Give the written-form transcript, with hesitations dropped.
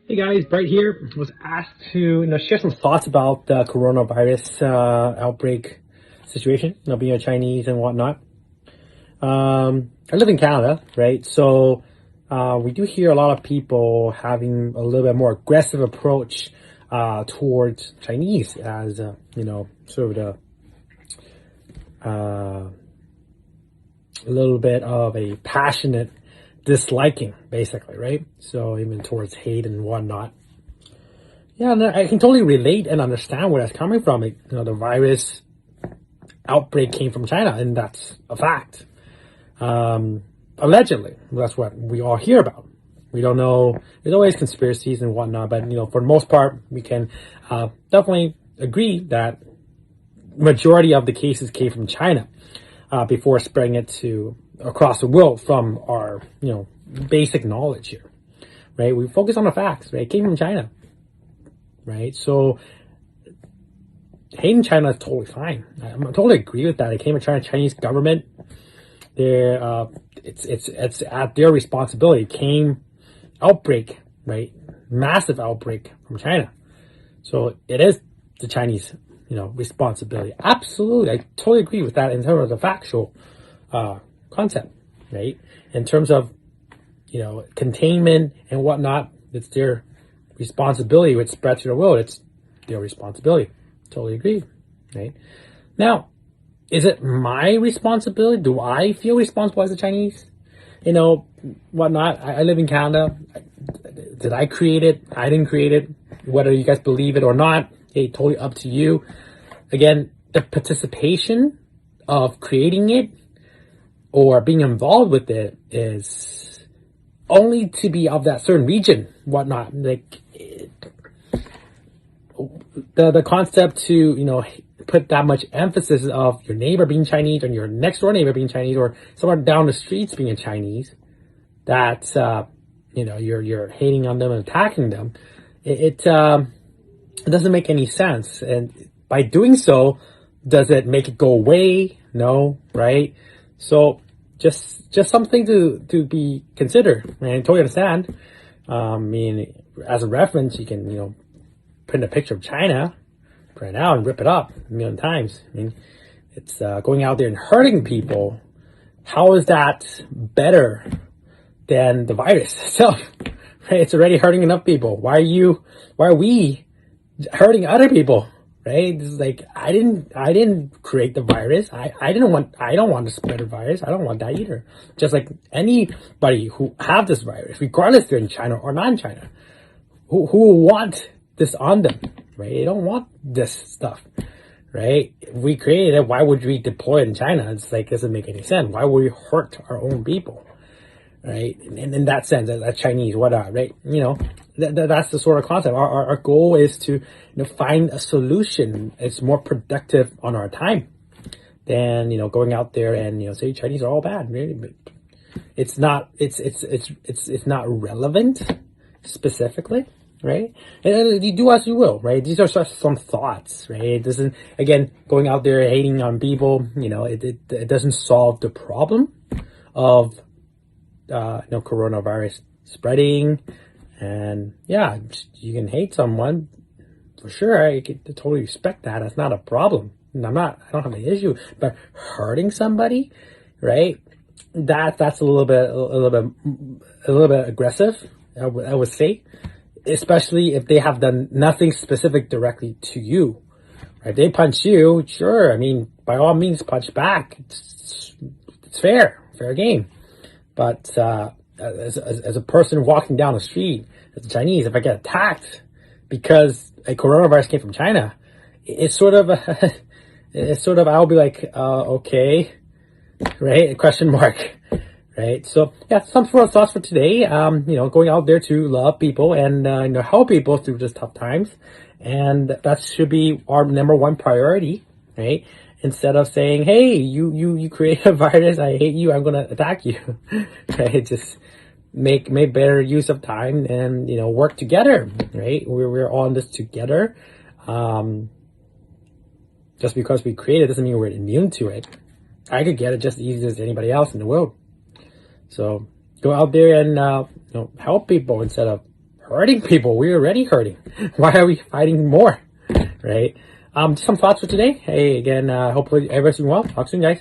Hey guys, Bright here. Was asked to share some thoughts about the coronavirus outbreak situation. Being a Chinese and whatnot. I live in Canada, right? So we do hear a lot of people having a little bit more aggressive approach towards Chinese as sort of a little bit of a passionate disliking, basically, right? So even towards hate and whatnot. Yeah, and I can totally relate and understand where that's coming from. The virus outbreak came from China, and that's a fact. Allegedly, that's what we all hear about. We don't know. There's always conspiracies and whatnot, but for the most part, we can definitely agree that majority of the cases came from China before spreading it to across the world from our basic knowledge here, right? We focus on the facts, right? It came from China, right? So hating China is totally fine. I totally agree with that. It came from China, Chinese government. It's at their responsibility. It came outbreak, right? Massive outbreak from China. So it is the Chinese, responsibility. Absolutely. I totally agree with that in terms of the factual concept, right? In terms of, containment and whatnot, it's their responsibility. It spread to the world. It's their responsibility. Totally agree, right? Now, is it my responsibility? Do I feel responsible as a Chinese? Whatnot. I live in Canada. Did I create it? I didn't create it. Whether you guys believe it or not, hey, totally up to you. Again, the participation of creating it or being involved with it is only to be of that certain region, whatnot. Like the concept to put that much emphasis of your neighbor being Chinese or your next door neighbor being Chinese or someone down the streets being a Chinese, that you're hating on them and attacking them. It doesn't make any sense. And by doing so, does it make it go away? No, right? So just something to be considered. And I totally understand. As a reference, you can print a picture of China, print it out and rip it up a million times. It's going out there and hurting people. How is that better than the virus itself? Right? It's already hurting enough people. Why are we hurting other people? Right? This is like, I didn't create the virus. I don't want to spread the virus. I don't want that either. Just like anybody who have this virus, regardless if they're in China or not in China, who want this on them, right? They don't want this stuff, right? If we created it, why would we deploy it in China? It's like, doesn't make any sense. Why would we hurt our own people? Right? And in that sense, as Chinese, whatnot, right? That's the sort of concept. Our goal is to find a solution. It's more productive on our time than going out there and say Chinese are all bad. Really, it's not. It's not relevant specifically, right? And you do as you will, right? These are just some thoughts, right? It doesn't. Again, going out there hating on people, it doesn't solve the problem of coronavirus spreading. And yeah, you can hate someone for sure. I could totally respect that. That's not a problem. I don't have an issue. But hurting somebody, right? That's a little bit aggressive. I would say, especially if they have done nothing specific directly to you. Right? If they punch you, sure. By all means, punch back. It's fair game. But as a person walking down the street, as a Chinese, if I get attacked because a coronavirus came from China, it's sort of I'll be like, okay, right? Question mark, right? So yeah, some sort of thoughts for today. Going out there to love people and help people through just tough times, and that should be our number one priority, right? Instead of saying, hey, you create a virus, I hate you, I'm going to attack you. Right? Just make better use of time and, work together, right? We're on this together. Just because we create it doesn't mean we're immune to it. I could get it just as easy as anybody else in the world. So go out there and, help people instead of hurting people. We're already hurting. Why are we fighting more? Right? Just some thoughts for today. Hey, again, hopefully everybody's doing well. Talk soon, guys.